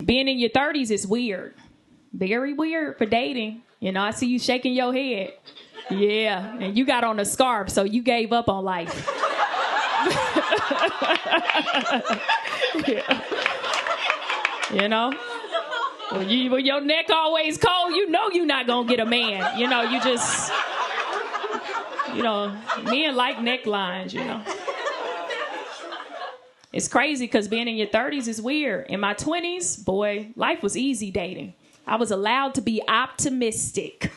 being in your 30s is weird. Very weird for dating. You know, I see you shaking your head. Yeah, and you got on a scarf, so you gave up on life. Yeah. You know? When your neck always cold, you know you're not going to get a man. You know, you just, you know, men like necklines, you know. It's crazy because being in your 30s is weird. In my 20s, boy, life was easy dating. I was allowed to be optimistic.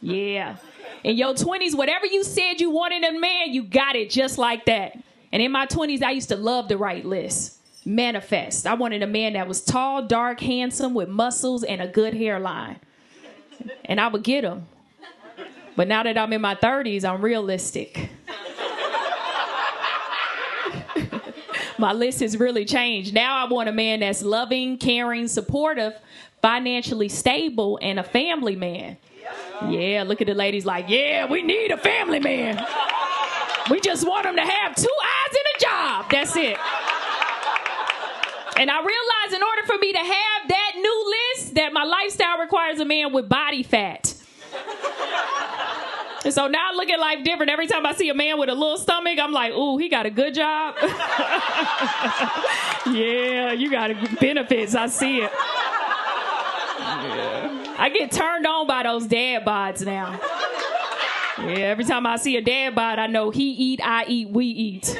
Yeah. In your 20s, whatever you said you wanted in a man, you got it just like that. And in my 20s, I used to love to write lists. Manifest. I wanted a man that was tall, dark, handsome, with muscles and a good hairline. And I would get him. But now that I'm in my 30s, I'm realistic. My list has really changed. Now I want a man that's loving, caring, supportive, financially stable, and a family man. Yeah, look at the ladies like, yeah, we need a family man. We just want him to have 2 eyes and a job. That's it. And I realized in order for me to have that new list, that my lifestyle requires a man with body fat. And so now I look at life different. Every time I see a man with a little stomach, I'm like, ooh, he got a good job. Yeah, you got benefits. I see it. Yeah. I get turned on by those dad bods now. Yeah, every time I see a dad bod, I know he eat, I eat, we eat.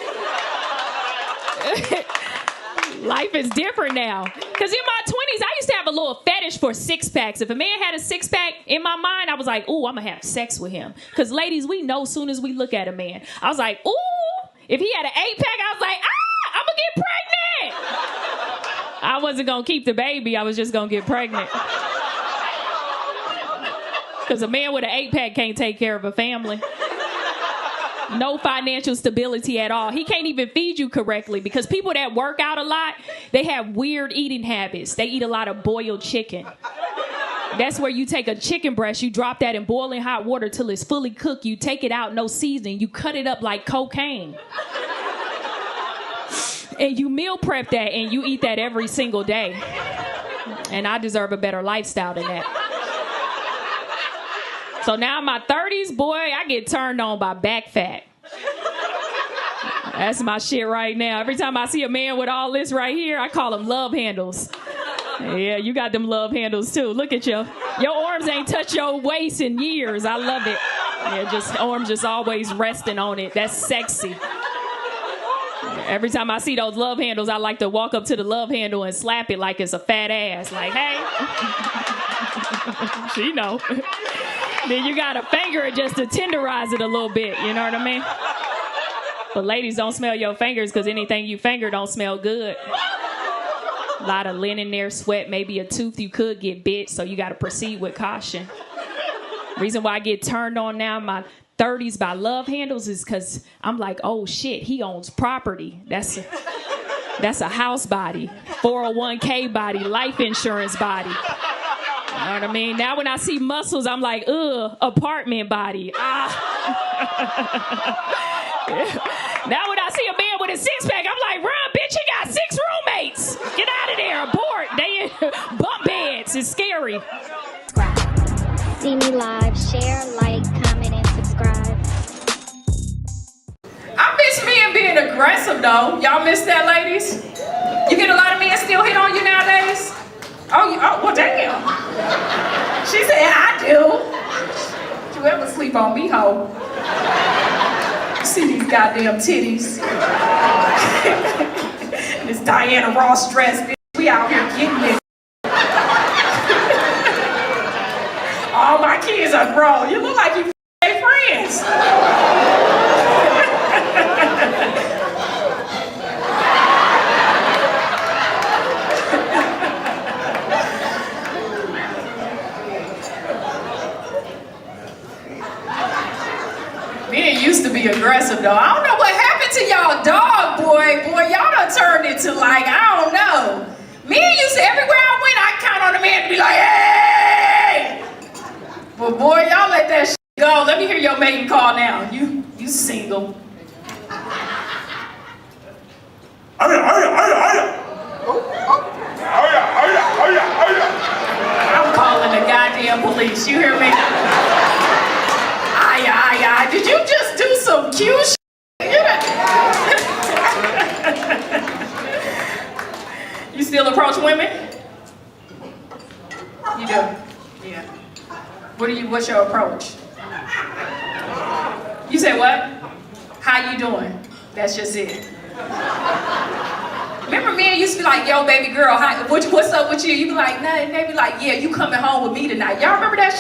Life is different now. Because in my 20s, I used to have a little fetish for 6-packs. If a man had a 6-pack, in my mind, I was like, ooh, I'm going to have sex with him. Because ladies, we know as soon as we look at a man. I was like, ooh. If he had an 8-pack, I was like, I'm going to get pregnant. I wasn't going to keep the baby. I was just going to get pregnant. Because a man with an 8-pack can't take care of a family. No financial stability at all. He can't even feed you correctly because people that work out a lot, they have weird eating habits. They eat a lot of boiled chicken. That's where you take a chicken breast, you drop that in boiling hot water till it's fully cooked. You take it out, no seasoning. You cut it up like cocaine. And you meal prep that and you eat that every single day. And I deserve a better lifestyle than that. So now in my 30s, boy, I get turned on by back fat. That's my shit right now. Every time I see a man with all this right here, I call them love handles. Yeah, you got them love handles too. Look at you. Your arms ain't touched your waist in years. I love it. Yeah, just arms just always resting on it. That's sexy. Every time I see those love handles, I like to walk up to the love handle and slap it like it's a fat ass. Like, hey. She know. Then you gotta finger it just to tenderize it a little bit, you know what I mean? But ladies, don't smell your fingers because anything you finger don't smell good. A lot of lint in there, sweat, maybe a tooth you could get bit, so you gotta proceed with caution. Reason why I get turned on now in my 30s by love handles is because I'm like, oh shit, he owns property. That's a house body, 401k body, life insurance body. You know what I mean? Now when I see muscles, I'm like, ugh, apartment body. Ah. Now when I see a man with a 6-pack, I'm like, run, bitch, he got 6 roommates. Get out of there, abort. They in bunk beds. It's scary. See me live, share, like, comment, and subscribe. I miss men being aggressive, though. Y'all miss that, ladies? You get a lot of men still hit on you nowadays? Oh, well, damn. She said, I do. Don't you ever sleep on me, ho? You see these goddamn titties. This Diana Ross dress, bitch. We out here getting it. All my kids are grown. You look like you f***ing friends. Men used to be aggressive though. I don't know what happened to y'all dog, boy. Y'all done turned into like, I don't know. Men used to, everywhere I went, I'd count on a man to be like, hey! But boy, y'all let that shit go. Let me hear your mating call now. You single. Oh yeah. please. You hear me? Aye. Did you just do some cute shit? You still approach women? You do? Yeah. What's your approach? You say what? How you doing? That's just it. Remember men used to be like, yo, baby girl, what's up with you? You be like, nothing. They be like, yeah, you coming home with me tonight. Y'all remember that shit?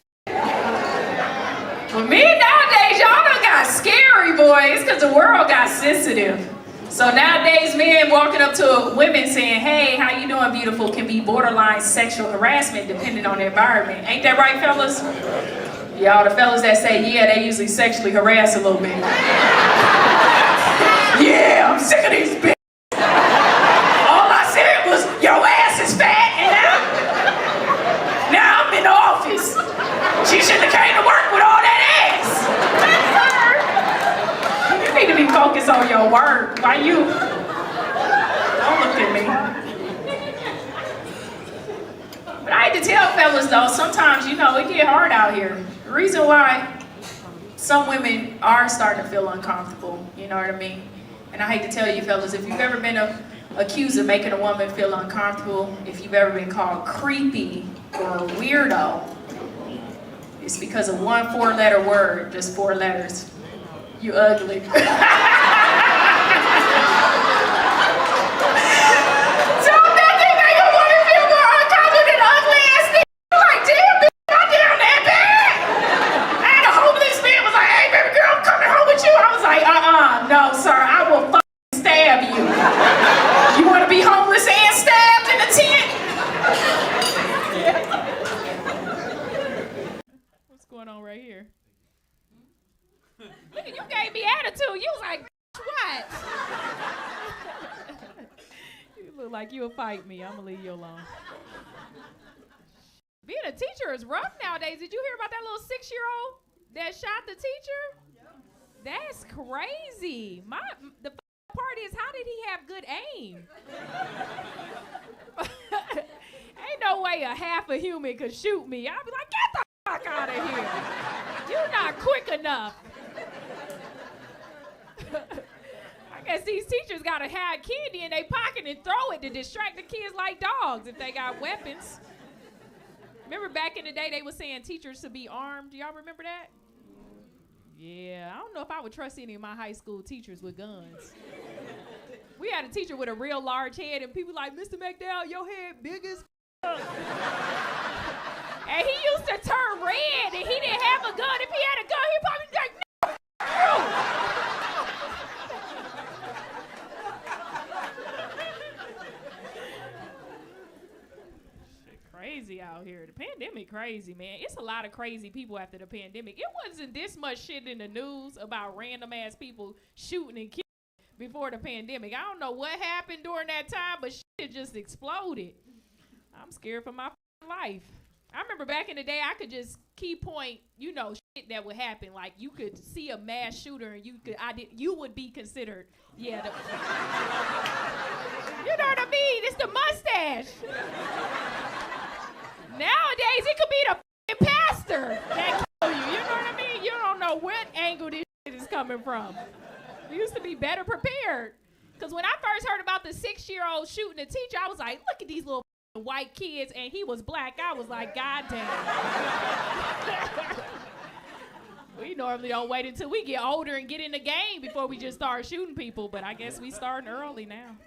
But men nowadays, y'all done got scary, boys, because the world got sensitive. So nowadays, men walking up to women saying, hey, how you doing, beautiful, can be borderline sexual harassment depending on the environment. Ain't that right, fellas? Y'all, the fellas that say, yeah, they usually sexually harass a little bit. Yeah, I'm sick of these bitches. All I said was, your ass is fat, and now I'm in the office. She shouldn't have came to work with all that ass. You need to be focused on your work. Why you? Don't look at me. But I hate to tell fellas though, sometimes, it get hard out here. The reason why some women are starting to feel uncomfortable, you know what I mean? And I hate to tell you fellas, if you've ever been accused of making a woman feel uncomfortable, if you've ever been called creepy or a weirdo, it's because of one 4-letter word, just 4 letters. You ugly. So nothing make a woman feel more uncomfortable than ugly ass nigga. Like, damn, bitch, not down that bad. I had a homeless man was like, hey, baby girl, I'm coming home with you. I was like, no, sir, I will fucking stab you. You want to be homeless and stabbed in the tent? What's going on right here? Look, you gave me attitude. You was like, what? You look like you'll fight me. I'm gonna leave you alone. Being a teacher is rough nowadays. Did you hear about that little 6-year-old that shot the teacher? That's crazy. The part is, how did he have good aim? Ain't no way a half a human could shoot me. I'd be like, get the fuck out of here. You're not quick enough. I guess these teachers gotta have candy in their pocket and throw it to distract the kids like dogs if they got weapons. Remember back in the day they were saying teachers should be armed? Do y'all remember that? Yeah, I don't know if I would trust any of my high school teachers with guns. We had a teacher with a real large head and people like, Mr. McDowell, your head big as and he used to turn red and he didn't have a gun. If he had a gun, he'd probably be like, no. Crazy out here. The pandemic crazy, man. It's a lot of crazy people after the pandemic. It wasn't this much shit in the news about random ass people shooting and killing before the pandemic. I don't know what happened during that time, but shit just exploded. I'm scared for my life. I remember back in the day, I could just key point, shit that would happen. Like you could see a mass shooter and you would be considered, you know what I mean? It's the mustache. Nowadays, it could be the pastor that kill you. You know what I mean? You don't know what angle this shit is coming from. We used to be better prepared. Because when I first heard about the 6-year-old shooting a teacher, I was like, look at these little white kids, and he was black. I was like, God damn. We normally don't wait until we get older and get in the game before we just start shooting people, but I guess we starting early now.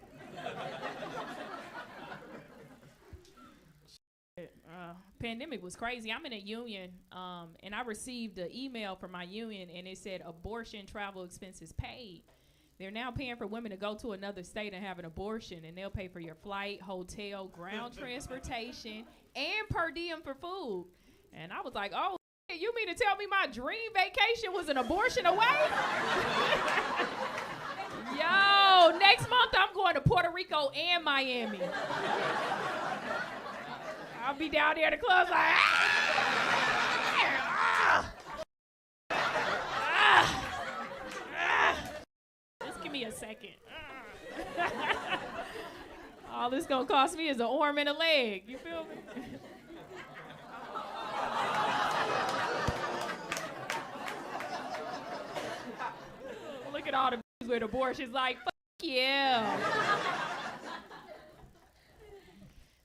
Pandemic was crazy. I'm in a union, and I received an email from my union, and it said abortion travel expenses paid. They're now paying for women to go to another state and have an abortion, and they'll pay for your flight, hotel, ground transportation, and per diem for food. And I was like, oh, you mean to tell me my dream vacation was an abortion away? Yo, next month I'm going to Puerto Rico and Miami. I'll be down there in the clubs like, Just give me a second. All this gonna cost me is an arm and a leg. You feel me? with abortions. Like, fuck yeah.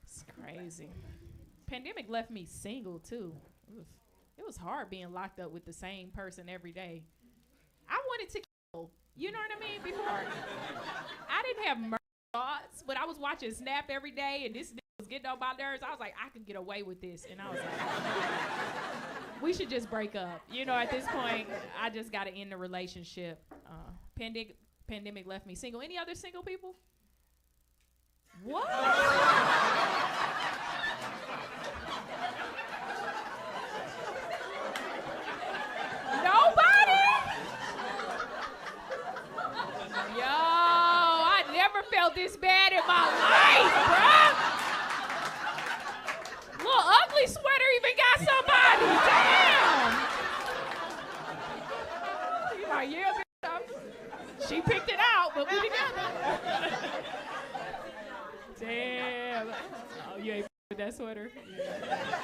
It's crazy. Pandemic left me single, too. It was hard being locked up with the same person every day. I wanted to kill, you know what I mean, before. I didn't have murder thoughts, but I was watching Snap every day, and this was getting on my nerves. I was like, I could get away with this. And I was like, we should just break up. You know, at this point, I just got to end the relationship. Pandemic left me single. Any other single people? What? Nobody? Yo, I never felt this bad in my life, bruh. Little ugly sweater even got somebody. Damn. You like, yeah, bitch. She picked it out, but we together. Damn. Oh, you ain't with that sweater? Yeah.